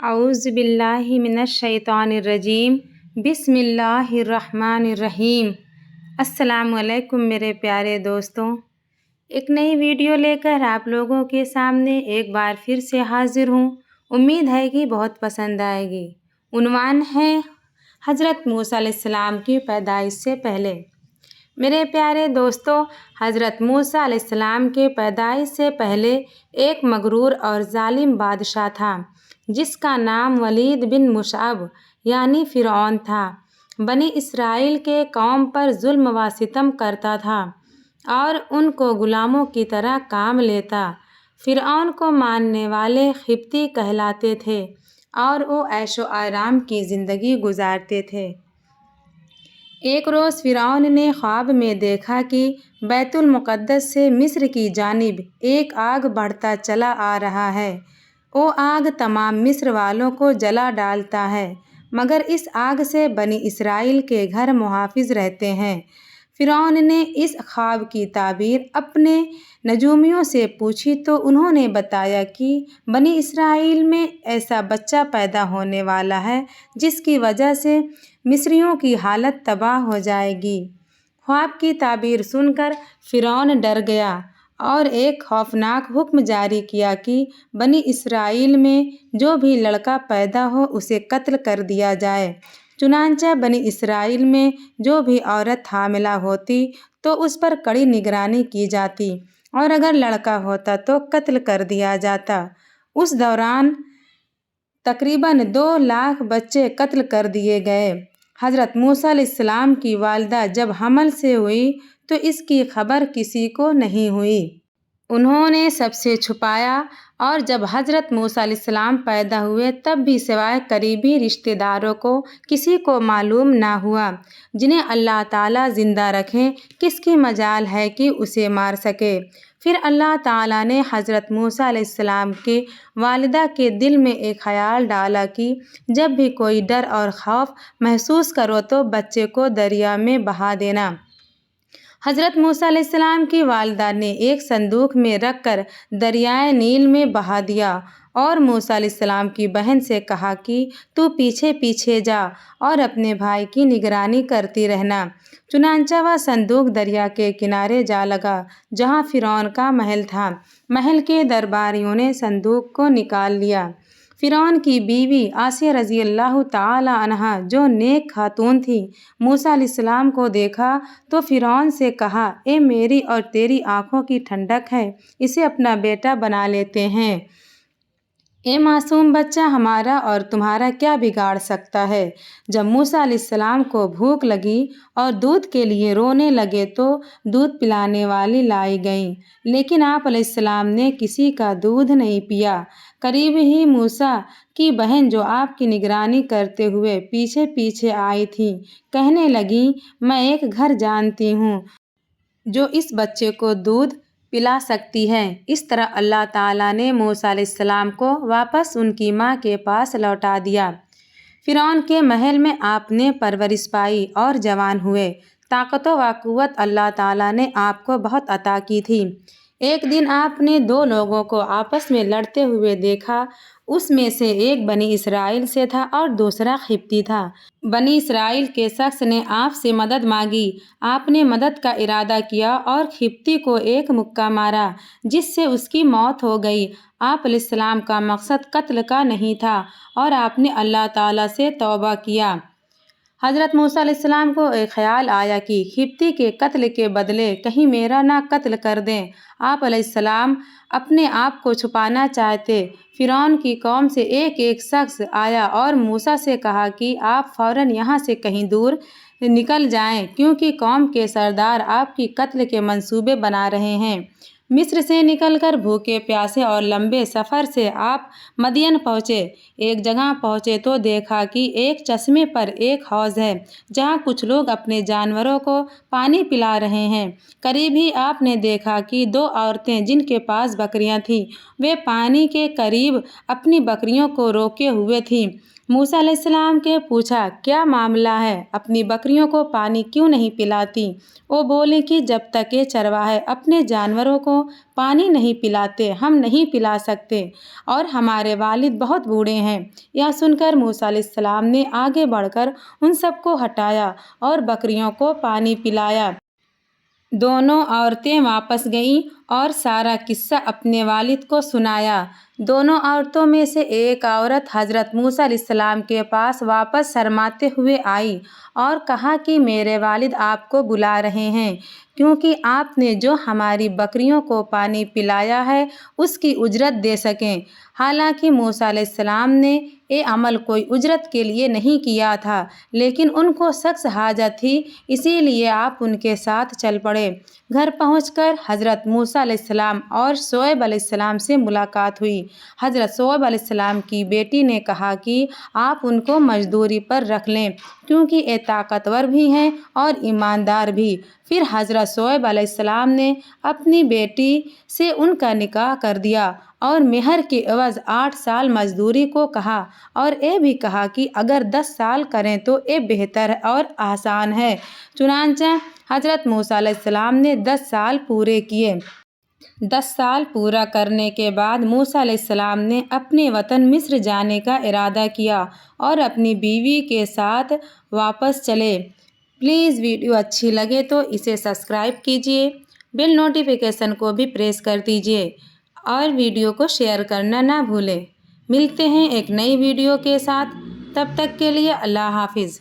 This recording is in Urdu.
اعوذ باللہ من الشیطان الرجیم بسم اللہ الرحمن الرحیم۔ السلام علیکم میرے پیارے دوستوں، ایک نئی ویڈیو لے کر آپ لوگوں کے سامنے ایک بار پھر سے حاضر ہوں۔ امید ہے کہ بہت پسند آئے گی۔ عنوان ہے حضرت موسیٰ علیہ السلام کی پیدائش سے پہلے۔ میرے پیارے دوستوں، حضرت موسیٰ علیہ السلام کے پیدائش سے پہلے ایک مغرور اور ظالم بادشاہ تھا جس کا نام ولید بن مشعب یعنی فرعون تھا۔ بنی اسرائیل کے قوم پر ظلم و ستم کرتا تھا اور ان کو غلاموں کی طرح کام لیتا۔ فرعون کو ماننے والے قبطی کہلاتے تھے اور وہ عیش و آرام کی زندگی گزارتے تھے۔ ایک روز فرعون نے خواب میں دیکھا کہ بیت المقدس سے مصر کی جانب ایک آگ بڑھتا چلا آ رہا ہے۔ وہ آگ تمام مصر والوں کو جلا ڈالتا ہے مگر اس آگ سے بنی اسرائیل کے گھر محفوظ رہتے ہیں۔ فرعون نے اس خواب کی تعبیر اپنے نجومیوں سے پوچھی تو انہوں نے بتایا کہ بنی اسرائیل میں ایسا بچہ پیدا ہونے والا ہے جس کی وجہ سے مصریوں کی حالت تباہ ہو جائے گی۔ خواب کی تعبیر سن کر فرعون ڈر گیا اور ایک خوفناک حکم جاری کیا کہ بنی اسرائیل میں جو بھی لڑکا پیدا ہو اسے قتل کر دیا جائے۔ چنانچہ بنی اسرائیل میں جو بھی عورت حاملہ ہوتی تو اس پر کڑی نگرانی کی جاتی اور اگر لڑکا ہوتا تو قتل کر دیا جاتا۔ اس دوران تقریباً 2 لاکھ بچے قتل کر دیے گئے۔ حضرت موسیٰ علیہ السلام کی والدہ جب حمل سے ہوئی تو اس کی خبر کسی کو نہیں ہوئی۔ انہوں نے سب سے چھپایا اور جب حضرت موسیٰ علیہ السلام پیدا ہوئے تب بھی سوائے قریبی رشتہ داروں کو کسی کو معلوم نہ ہوا۔ جنہیں اللہ تعالیٰ زندہ رکھے کس کی مجال ہے کہ اسے مار سکے۔ پھر اللہ تعالیٰ نے حضرت موسیٰ علیہ السلام کی والدہ کے دل میں ایک خیال ڈالا کہ جب بھی کوئی ڈر اور خوف محسوس کرو تو بچے کو دریا میں بہا دینا۔ حضرت موسیٰ علیہ السلام کی والدہ نے ایک صندوق میں رکھ کر دریائے نیل میں بہا دیا اور موسیٰ علیہ السلام کی بہن سے کہا کہ تو پیچھے پیچھے جا اور اپنے بھائی کی نگرانی کرتی رہنا۔ چنانچہ وہ صندوق دریا کے کنارے جا لگا جہاں فرعون کا محل تھا۔ محل کے درباریوں نے صندوق کو نکال لیا۔ فرعون کی بیوی آسیہ رضی اللہ تعالی عنہا جو نیک خاتون تھی، موسیٰ علیہ السلام کو دیکھا تو فرعون سے کہا، اے میری اور تیری آنکھوں کی ٹھنڈک ہے، اسے اپنا بیٹا بنا لیتے ہیں۔ اے معصوم بچہ ہمارا اور تمہارا کیا بگاڑ سکتا ہے؟ جب موسیٰ علیہ السلام کو بھوک لگی اور دودھ کے لیے رونے لگے تو دودھ پلانے والی لائی گئیں، لیکن آپ علیہ السلام نے کسی کا دودھ نہیں پیا۔ قریب ہی موسیٰ کی بہن جو آپ کی نگرانی کرتے ہوئے پیچھے پیچھے آئی تھی کہنے لگیں، میں ایک گھر جانتی ہوں جو اس بچے کو دودھ پلا سکتی ہے۔ اس طرح اللہ تعالیٰ نے موسیٰ علیہ السلام کو واپس ان کی ماں کے پاس لوٹا دیا۔ فرعون کے محل میں آپ نے پرورش پائی اور جوان ہوئے۔ طاقت و قوت اللہ تعالیٰ نے آپ کو بہت عطا کی تھی۔ ایک دن آپ نے 2 لوگوں کو آپس میں لڑتے ہوئے دیکھا۔ اس میں سے ایک بنی اسرائیل سے تھا اور دوسرا قبطی تھا۔ بنی اسرائیل کے شخص نے آپ سے مدد مانگی۔ آپ نے مدد کا ارادہ کیا اور قبطی کو ایک مکہ مارا جس سے اس کی موت ہو گئی۔ آپ علیہ السلام کا مقصد قتل کا نہیں تھا اور آپ نے اللہ تعالیٰ سے توبہ کیا۔ حضرت موسیٰ علیہ السلام کو ایک خیال آیا کہ قبطی کے قتل کے بدلے کہیں میرا نہ قتل کر دیں۔ آپ علیہ السلام اپنے آپ کو چھپانا چاہتے۔ فرعون کی قوم سے ایک شخص آیا اور موسیٰ سے کہا کہ آپ فوراً یہاں سے کہیں دور نکل جائیں کیونکہ قوم کے سردار آپ کی قتل کے منصوبے بنا رہے ہیں۔ مصر سے نکل کر بھوکے پیاسے اور لمبے سفر سے آپ مدین پہنچے۔ ایک جگہ پہنچے تو دیکھا کہ ایک چشمے پر ایک حوض ہے جہاں کچھ لوگ اپنے جانوروں کو پانی پلا رہے ہیں۔ قریب ہی آپ نے دیکھا کہ 2 عورتیں جن کے پاس بکریاں تھیں وہ پانی کے قریب اپنی بکریوں کو روکے ہوئے تھیں۔ موسیٰ علیہ السلام کے پوچھا کیا معاملہ ہے، اپنی بکریوں کو پانی کیوں نہیں پلاتی؟ وہ بولیں کہ جب تک یہ چرواہے اپنے جانوروں کو پانی نہیں پلاتے ہم نہیں پلا سکتے، اور ہمارے والد بہت بوڑھے ہیں۔ یہ سن کر موسیٰ علیہ السلام نے آگے بڑھ کر ان سب کو ہٹایا اور بکریوں کو پانی پلایا۔ دونوں عورتیں واپس گئیں اور سارا قصہ اپنے والد کو سنایا۔ دونوں عورتوں میں سے ایک عورت حضرت موسیٰ علیہ السلام کے پاس واپس شرماتے ہوئے آئی اور کہا کہ میرے والد آپ کو بلا رہے ہیں، کیونکہ آپ نے جو ہماری بکریوں کو پانی پلایا ہے اس کی اجرت دے سکیں۔ حالانکہ موسیٰ علیہ السلام نے یہ عمل کوئی اجرت کے لیے نہیں کیا تھا، لیکن ان کو سخت حاجت تھی، اسی لیے آپ ان کے ساتھ چل پڑے۔ گھر پہنچ کر حضرت موسیٰ علیہ السلام اور شعیب علیہ السلام سے ملاقات ہوئی۔ حضرت شعیب علیہ السلام کی بیٹی نے کہا کہ آپ ان کو مزدوری پر رکھ لیں، کیونکہ یہ طاقتور بھی ہیں اور ایماندار بھی۔ پھر حضرت شعیب علیہ السلام نے اپنی بیٹی سے ان کا نکاح کر دیا اور مہر کے عوض 8 سال مزدوری کو کہا، اور یہ بھی کہا کہ اگر 10 سال کریں تو یہ بہتر اور آسان ہے۔ چنانچہ حضرت موسیٰ علیہ السلام نے 10 سال پورے کیے۔ 10 سال پورا کرنے کے بعد موسیٰ علیہ السلام نے اپنے وطن مصر جانے کا ارادہ کیا اور اپنی بیوی کے ساتھ واپس چلے۔ پلیز ویڈیو اچھی لگے تو اسے سبسکرائب کیجیے، بیل نوٹیفیکیشن کو بھی پریس کر دیجیے اور ویڈیو کو شیئر کرنا نہ بھولیں۔ ملتے ہیں ایک نئی ویڈیو کے ساتھ، تب تک کے لیے اللہ حافظ۔